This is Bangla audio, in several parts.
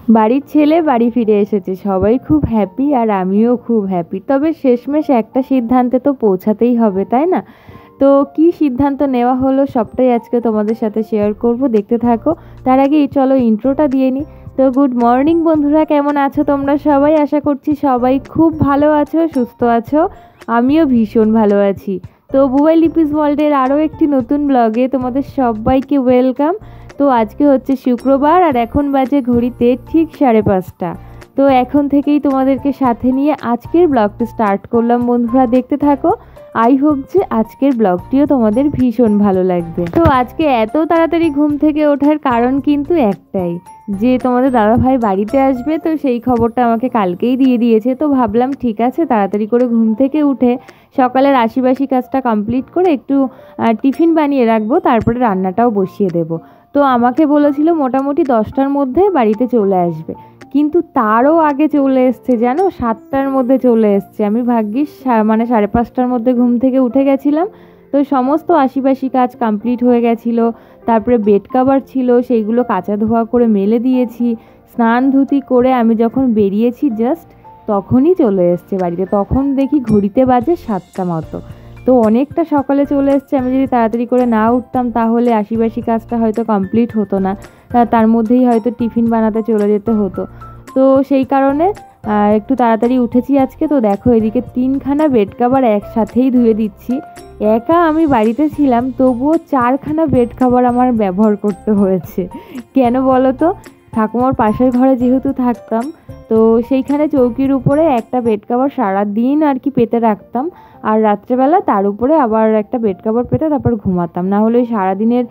বাড়ির ছেলে বাড়ি ফিরে এসেছে, সবাই খুব হ্যাপি আর আমিও খুব হ্যাপি। তবে শেষমেশ একটা সিদ্ধান্তে তো পৌঁছাতেই হবে, তাই না? তো কি সিদ্ধান্ত নেওয়া হলো সবটাই আজকে তোমাদের সাথে শেয়ার করব, দেখতে থাকো। তার আগেই চলো ইন্ট্রোটা দিয়ে নিই। তো গুড মর্নিং বন্ধুরা, কেমন আছো তোমরা সবাই? আশা করছি সবাই খুব ভালো আছো, সুস্থ আছো। আমিও ভীষণ ভালো আছি। তো বুবাই লিপিস ওয়ার্ল্ডের আরও একটি নতুন ব্লগে তোমাদের সবাইকে ওয়েলকাম। তো আজকে হচ্ছে শুক্রবার আর এখন বাজে ঘড়িতে ঠিক 5:30। তো এখন থেকেই তোমাদেরকে সাথে নিয়ে আজকের ব্লগটি স্টার্ট করলাম বন্ধুরা, দেখতে থাকো। আই হোপ যে আজকের ব্লগটিও তোমাদের ভীষণ ভালো লাগবে। তো আজকে এত তাড়াতাড়ি ঘুম থেকে ওঠার কারণ কিন্তু একটাই, যে তোমাদের দাদাভাই বাড়িতে আসবে। তো সেই খবরটা আমাকে কালকেই দিয়ে দিয়েছে। তো ভাবলাম ঠিক আছে, তাড়াতাড়ি করে ঘুম থেকে উঠে সকালের আশিবাসি কাজটা কমপ্লিট করে একটু টিফিন বানিয়ে রাখবো, তারপরে রান্নাটাও বসিয়ে দেবো। তো আমাকে বলেছিল মোটামুটি 10টার মধ্যে বাড়িতে চলে আসবে, কিন্তু তারও আগে চলে এসছে, জানো 7টার মধ্যে চলে এসছে। আমি ভাগ্যিস 5:30টার মধ্যে ঘুম থেকে উঠে গেছিলাম। তো সমস্ত আশিপাশি কাজ কমপ্লিট হয়ে গেছিলো। তারপরে বেড কভার ছিল, সেইগুলো কাচা ধোয়া করে মেলে দিয়েছি। স্নান ধুতি করে আমি যখন বেরিয়েছি জাস্ট তখনই চলে এসছে বাড়িতে। তখন দেখি ঘড়িতে বাজে 7টা মতো। তো অনেকটা সকালে চলে এসছে। আমি যদি তাড়াতাড়ি করে না উঠতাম তাহলে আশিবাসি কাজটা হয়তো কমপ্লিট হতো না, তার মধ্যেই হয়তো টিফিন বানাতে চলে যেতে হতো। তো সেই কারণে একটু তাড়াতাড়ি উঠেছি আজকে। তো দেখো এদিকে 3খানা বেড কভার একসাথেই ধুয়ে দিচ্ছি। একা আমি বাড়িতে ছিলাম, তবুও 4খানা বেড কভার আমার ব্যবহার করতে হয়েছে। কেন বলো তো? ঠাকুমার পাশের ঘরে যেহেতু থাকতাম, তো সেইখানে চৌকির উপরে একটা বেড কভার সারাদিন আর কি পেতে রাখতাম, আর রাত্রেবেলা তার উপরে আবার একটা বেড কভার পেতে তারপর ঘুমাতাম। না হলে ওই সারাদিনের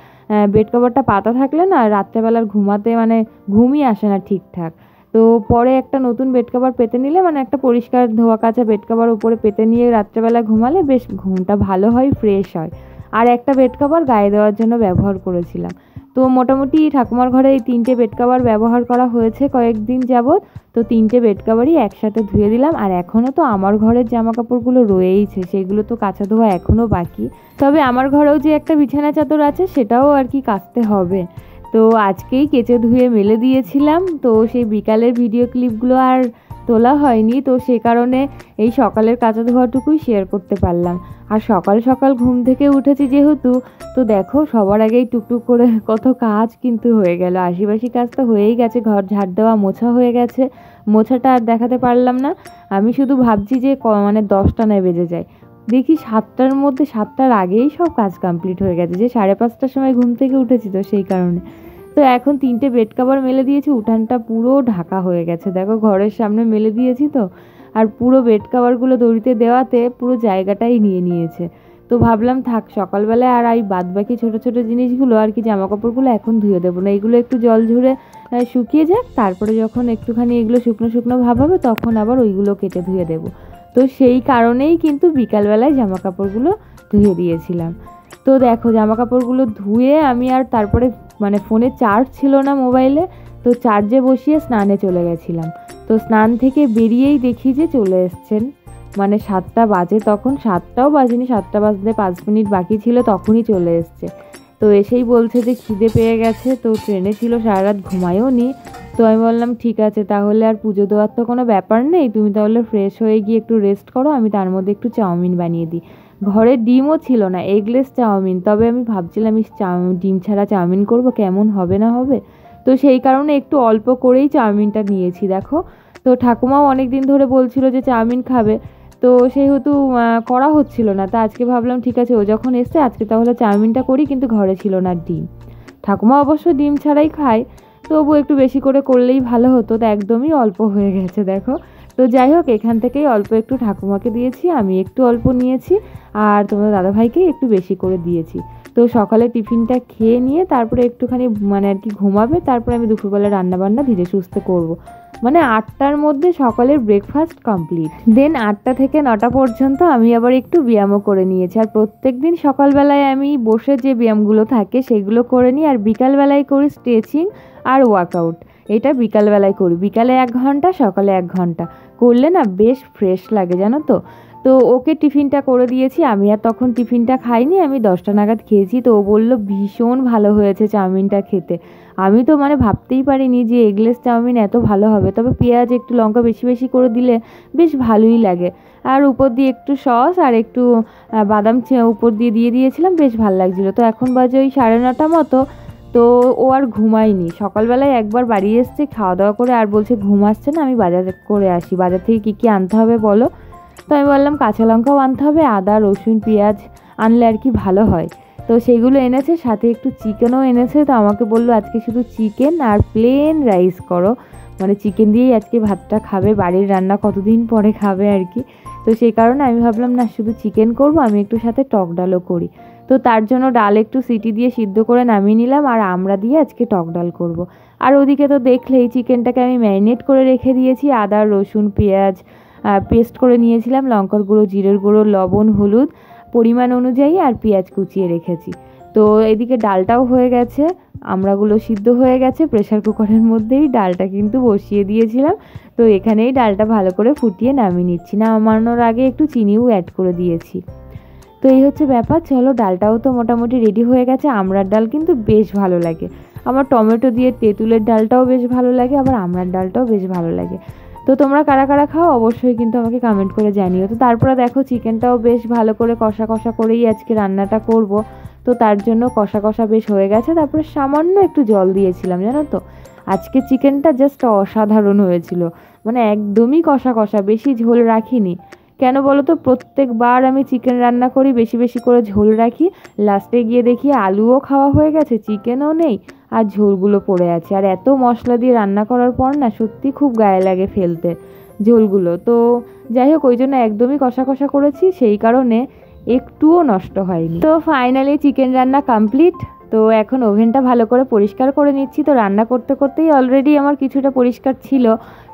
বেড কভারটা পাতা থাকলে না রাত্রেবেলার ঘুমাতে ঘুমই আসে না ঠিকঠাক। তো পরে একটা নতুন বেড কভার পেতে নিলে, একটা পরিষ্কার ধোয়া কাচা বেড কভার উপরে পেতে নিয়ে রাত্রেবেলা ঘুমালে বেশ ঘুমটা ভালো হয়, ফ্রেশ হয়। আর একটা বেড কভার গায়ে দেওয়ার জন্য ব্যবহার করেছিলাম। তো মোটামুটি ঠাকুমার ঘরে এই 3টে বেড কভার ব্যবহার করা হয়েছে কয়েকদিন যাবৎ। তো 3টে বেড কভারই একসাথে ধুয়ে দিলাম। আর এখনও তো আমার ঘরের জামা কাপড়গুলো রয়েইছে, সেগুলো তো কাচা ধোয়া এখনও বাকি। তবে আমার ঘরেও যে একটা বিছানা চাদর আছে সেটাও আর কি কাচতে হবে। তো আজকেই কেচে ধুয়ে মেলে দিয়েছিলাম। তো সেই বিকালের ভিডিও ক্লিপগুলো আর তোলা হয়নি, তো সে কারণে এই সকালের কাচা ধোয়াটুকুই শেয়ার করতে পারলাম। আর সকাল সকাল ঘুম থেকে উঠেছি যেহেতু, তো দেখো সবার আগেই টুকটুক করে কত কাজ কিন্তু হয়ে গেল। আশিবাসি কাজ তো হয়েই গেছে, ঘর ঝাড় দেওয়া মোছা হয়ে গেছে। মোছাটা আর দেখাতে পারলাম না। আমি শুধু ভাবছি যে 10টা না বেজে যায়, দেখি 7টার মধ্যে, 7টার আগেই সব কাজ কমপ্লিট হয়ে গেছে। যে 5:30টার সময় ঘুম থেকে উঠেছি, তো সেই কারণে। তো এখন 3টে বেড কভার মেলে দিয়েছি, উঠানটা পুরো ঢাকা হয়ে গেছে। দেখো ঘরের সামনে মেলে দিয়েছি তো, আর পুরো বেড কভারগুলো দড়িতে দেওয়াতে পুরো জায়গাটাই নিয়ে নিয়েছে। তো ভাবলাম থাক, সকালবেলায় আর এই বাদবাকি ছোটো ছোটো জিনিসগুলো আর কি জামা কাপড়গুলো এখন ধুয়ে দেবো না, এগুলো একটু জল ঝরে শুকিয়ে যাক, তারপরে যখন একটুখানি এগুলো শুকনো শুকনো ভাব হবে তখন আবার ওইগুলো কেটে ধুয়ে দেবো। তো সেই কারণেই কিন্তু বিকালবেলায় জামা কাপড়গুলো ধুয়ে দিয়েছিলাম। তো দেখো জামা কাপড়গুলো ধুয়ে আমি আর তারপরে ফোনে চার্জ ছিল না মোবাইলে, তো চার্জে বসিয়ে স্নানে চলে গেছিলাম। তো স্নান থেকে বেরিয়েই দেখি যে চলে এসছেন, 7টা বাজে। তখন 7টাও বাজেনি, 7টা বাজতে 5 মিনিট বাকি ছিল, তখনই চলে এসছে। তো এসেই বলছে যে খিদে পেয়ে গেছে, তো ট্রেনে ছিল, সারা রাত ঘুমায়ও নি। তো আমি বললাম ঠিক আছে, তাহলে আর পুজো দেওয়ার তো কোনো ব্যাপার নেই, তুমি তাহলে ফ্রেশ হয়ে গিয়ে একটু রেস্ট করো, আমি তার মধ্যে একটু চাউমিন বানিয়ে দিই। ঘরে ডিমও ছিল না, এগলেস চাউমিন। তবে আমি ভাবছিলাম ডিম ছাড়া চাউমিন করব, কেমন হবে না হবে। তো সেই কারণে একটু অল্প করেই চাউমিনটা নিয়েছি। দেখো, তো ঠাকুমাও অনেক দিন ধরে বলছিল যে চাউমিন খাবে, তো সেহেতু করা হচ্ছিল না। তা আজকে ভাবলাম ঠিক আছে, ও যখন এসছে আজকে তাহলে চাউমিনটা করি। কিন্তু ঘরে ছিল না ডিম। ঠাকুমা অবশ্য ডিম ছাড়াই খায়, তবু একটু বেশি করে করলেই ভালো হতো। তো একদমই অল্প হয়ে গেছে দেখো। তো যাই হোক, এখান থেকেই অল্প একটু ঠাকুমাকে দিয়েছি, আমি একটু অল্প নিয়েছি, আর তোমার দাদাভাইকে একটু বেশি করে দিয়েছি। তো সকালে টিফিনটা খেয়ে নিয়ে তারপরে একটুখানি আর কি ঘুমাবে, তারপরে আমি দুপুরবেলা রান্নাবান্না ধীরে সুস্থে করবো। 8টার মধ্যে সকালের ব্রেকফাস্ট কমপ্লিট। দেন 8টা থেকে 9টা পর্যন্ত আমি আবার একটু ব্যায়ামও করে নিয়েছি। আর প্রত্যেক দিন সকালবেলায় আমি বসে যে ব্যায়ামগুলো থাকে সেগুলো করে নিই, আর বিকালবেলায় করি স্ট্রেচিং আর ওয়ার্কআউট। এটা বিকালবেলায় করি, বিকালে 1 ঘন্টা, সকালে 1 ঘন্টা করলে না বেশ ফ্রেশ লাগে, জানো তো। তো ওকে টিফিনটা করে দিয়েছি, আমি আর তখন টিফিনটা খাইনি, আমি 10টা নাগাদ খেয়েছি। তো ও বললো ভীষণ ভালো হয়েছে চাউমিনটা খেতে। আমি তো মানে ভাবতেই পারিনি যে এগলেস চাউমিন এত ভালো হবে, তবে পেঁয়াজ একটু লঙ্কা বেশি বেশি করে দিলে বেশ ভালোই লাগে। আর উপর দিয়ে একটু সস আর একটু বাদাম উপর দিয়ে দিয়েছিলাম, বেশ ভালো লাগছিলো। তো এখন বাজে ওই 9:30 মতো। তো ও আর ঘুমায়নি, সকালবেলায় একবার বাড়ি এসছে খাওয়া দাওয়া করে, আর বলছে ঘুম আসছে না, আমি বাজার করে আসি, বাজার থেকে কী কী আনতে হবে বলো। তো আমি বললাম কাঁচা লঙ্কাও আনতে হবে, আদা রসুন পেঁয়াজ আনলে আর কি ভালো হয়। তো সেগুলো এনেছে, সাথে একটু চিকেনও এনেছে। তো আমাকে বললো আজকে শুধু চিকেন আর প্লেন রাইস করো, মানে চিকেন দিয়েই আজকে ভাতটা খাবে, বাড়ির রান্না কতদিন পরে খাবে আর কি। তো সেই কারণে আমি ভাবলাম না শুধু চিকেন করব, আমি একটু সাথে টক ডালও করি। তো তার জন্য ডাল একটু সিটি দিয়ে সিদ্ধ করে নামিয়ে নিলাম, আর আমরা দিয়ে আজকে টক ডাল করব। আর ওদিকে তো দেখলেই চিকেনটাকে আমি ম্যারিনেট করে রেখে দিয়েছি, আদা রসুন পেঁয়াজ পেস্ট করে নিয়েছিলাম, লঙ্কার গুঁড়ো জিরের গুঁড়ো লবণ হলুদ পরিমাণ অনুযায়ী, আর পেঁয়াজ কুচিয়ে রেখেছি। তো এদিকে ডালটাও হয়ে গেছে, আমড়াগুলো সিদ্ধ হয়ে গেছে, প্রেসার কুকারের মধ্যেই ডালটা কিন্তু বসিয়ে দিয়েছিলাম। তো এখানেই ডালটা ভালো করে ফুটিয়ে নামিয়ে নিচ্ছি, নামানোর আগে একটু চিনিও অ্যাড করে দিয়েছি। তো এই হচ্ছে ব্যাপার। চলো ডালটাও তো মোটামুটি রেডি হয়ে গেছে। আমড়ার ডাল কিন্তু বেশ ভালো লাগে আমার, টমেটো দিয়ে তেঁতুলের ডালটাও বেশ ভালো লাগে, আবার আমড়ার ডালটাও বেশ ভালো লাগে। তো তোমরা কারা কারা খাও অবশ্যই কিন্তু আমাকে কমেন্ট করে জানিও। তো তারপরে দেখো চিকেনটাও বেশ ভালো করে কষা কষা করেই আজকে রান্নাটা করব। তো তার জন্য কষা কষা বেশ হয়ে গেছে, তারপরে সামান্য একটু জল দিয়েছিলাম, জানো তো আজকে চিকেনটা জাস্ট অসাধারণ হয়েছিল, মানে একদমই কষা কষা, বেশি ঝোল রাখিনি। কেন বলো তো, প্রত্যেকবার আমি চিকেন রান্না করি বেশি বেশি করে ঝোল রাখি, লাস্টে গিয়ে দেখি আলুও খাওয়া হয়ে গেছে, চিকেনও নেই, আর ঝোলগুলো পড়ে আছে। আর এত মশলা দিয়ে রান্না করার পর না সত্যি খুব গায়ে লাগে ফেলতে ঝোলগুলো। তো যাই হোক, ওই জন্য একদমই কষা কষা করেছি, সেই কারণে একটুও নষ্ট হয়নি। তো ফাইনালি চিকেন রান্না কমপ্লিট। তো এখন ওভেনটা ভালো করে পরিষ্কার করে নিচ্ছি। তো রান্না করতে করতেই অলরেডি আমার কিছুটা পরিষ্কার ছিল।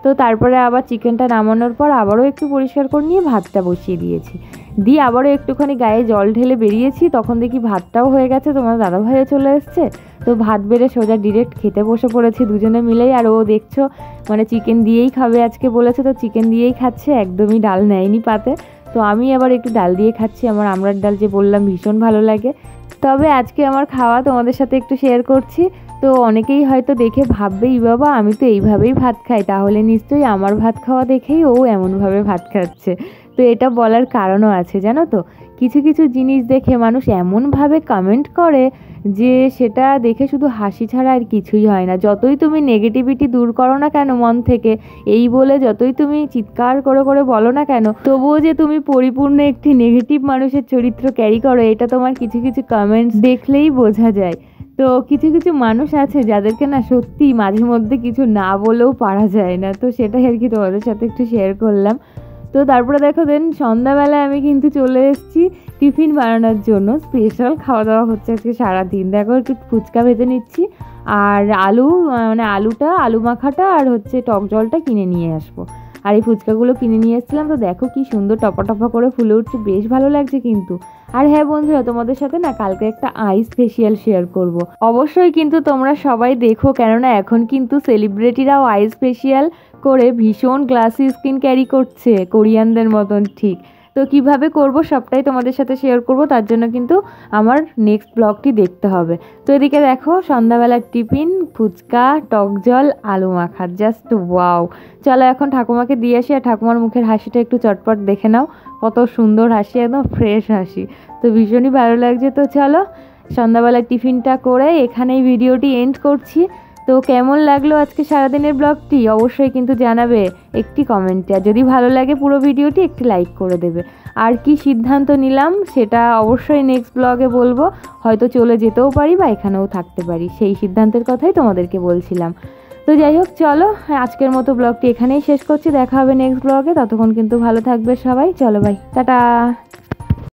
তো তারপরে আবার চিকেনটা নামানোর পর আবারও একটু পরিষ্কার করে নিয়ে ভাতটা বসিয়ে দিয়েছি, দিয়ে আবারও একটুখানি গায়ে জল ঢেলে বেরিয়েছি। তখন দেখি ভাতটাও হয়ে গেছে, তোমার দাদাভাইও চলে এসছে। তো ভাত বেড়ে সোজা ডিরেক্ট খেতে বসে পড়েছি দুজনে মিলেই। আর ও দেখছো মানে চিকেন দিয়েই খাবে আজকে বলেছে, তো চিকেন দিয়েই খাচ্ছে, একদমই ডাল নেয়নি পাতে। তো আমি আবার একটু ডাল দিয়ে খাচ্ছি, আমার আমড়ার ডাল যে বললাম ভীষণ ভালো লাগে। তবে আজকে আমার খাওয়া তোমাদের সাথে একটু শেয়ার করছি। তো অনেকেই হয়তো দেখে ভাববে ই বাবা আমি তো এইভাবেই ভাত খাই, তাহলে নিশ্চয়ই আমার ভাত খাওয়া দেখেই ও এমনভাবে ভাত খাচ্ছে। তো এটা বলার কারণও আছে, জানো তো কিছু কিছু জিনিস দেখে মানুষ এমনভাবে কমেন্ট করে যে সেটা দেখে শুধু হাসি ছাড়া আর কিছুই হয় না। যতই তুমি নেগেটিভিটি দূর করো না কেন মন থেকে, এই বলে যতই তুমি চিৎকার করে করে বলো না কেন, তবুও যে তুমি পরিপূর্ণ একটি নেগেটিভ মানুষের চরিত্র ক্যারি করো, এটা তোমার কিছু কিছু কমেন্টস দেখলেই বোঝা যায়। তো কিছু কিছু মানুষ আছে যাদেরকে না সত্যি মাঝে মধ্যে কিছু না বলেও পারা যায় না। তো সেটাই আর কি তোমাদের সাথে একটু শেয়ার করলাম। তো তারপরে দেখো দেন সন্ধ্যাবেলায় আমি কিন্তু চলে এসেছি টিফিন বানানোর জন্য। স্পেশাল খাওয়া দাওয়া হচ্ছে আজকে সারাদিন। দেখো একটু ফুচকা ভেজে নিচ্ছি, আর আলু মানে আলু মাখাটা আর হচ্ছে টক জলটা কিনে নিয়ে আসবো। আর এই ফুচকাগুলো কিনে নিয়ে এসেছিলাম। তো দেখো কি সুন্দর টপা টপা করে ফুলে উঠছে, বেশ ভালো লাগছে কিন্তু। আর হ্যাঁ বন্ধুরা, তোমাদের সাথে না কালকে একটা আইস ফেসিয়াল শেয়ার করব। অবশ্যই কিন্তু তোমরা সবাই দেখো, কেননা এখন কিন্তু সেলিব্রিটিরাও আইস ফেসিয়াল করে ভীষণ গ্লাসি স্কিন ক্যারি করছে কোরিয়ানদের মতন ঠিক। তো কিভাবে করব সবটাই তোমাদের সাথে শেয়ার করব, তার জন্য কিন্তু আমার নেক্সট ব্লগটি দেখতে হবে। তো এদিকে দেখো সন্ধ্যাবেলার টিফিন ফুচকা টক জল আলু মাখা, জাস্ট ওয়াও। চলো এখন ঠাকুমাকে দিয়ে আসি, আর ঠাকুমার মুখের হাসিটা একটু চটপট দেখে নাও, কত সুন্দর হাসি, একদম ফ্রেশ হাসি। তো ভীষণই ভালো লাগছে। তো চলো সন্ধ্যাবেলার টিফিনটা করে এখানেই ভিডিওটি এন্ড করছি। তো কেমন লাগলো আজকে সারাদিনের ব্লগটি অবশ্যই কিন্তু জানাবে একটি কমেন্টে, আর যদি ভালো লাগে পুরো ভিডিওটি একটি লাইক করে দেবে। আর কি সিদ্ধান্ত নিলাম সেটা অবশ্যই নেক্সট ব্লগে বলবো, হয়তো চলে যেতেও পারি বা এখানেও থাকতে পারি, সেই সিদ্ধান্তের কথাই তোমাদেরকে বলছিলাম। তো যাই হোক চলো আজকের মতো ব্লগটি এখানেই শেষ করছি, দেখা হবে নেক্সট ব্লগে। ততক্ষণ কিন্তু ভালো থাকবে সবাই, চলো বাই, টাটা।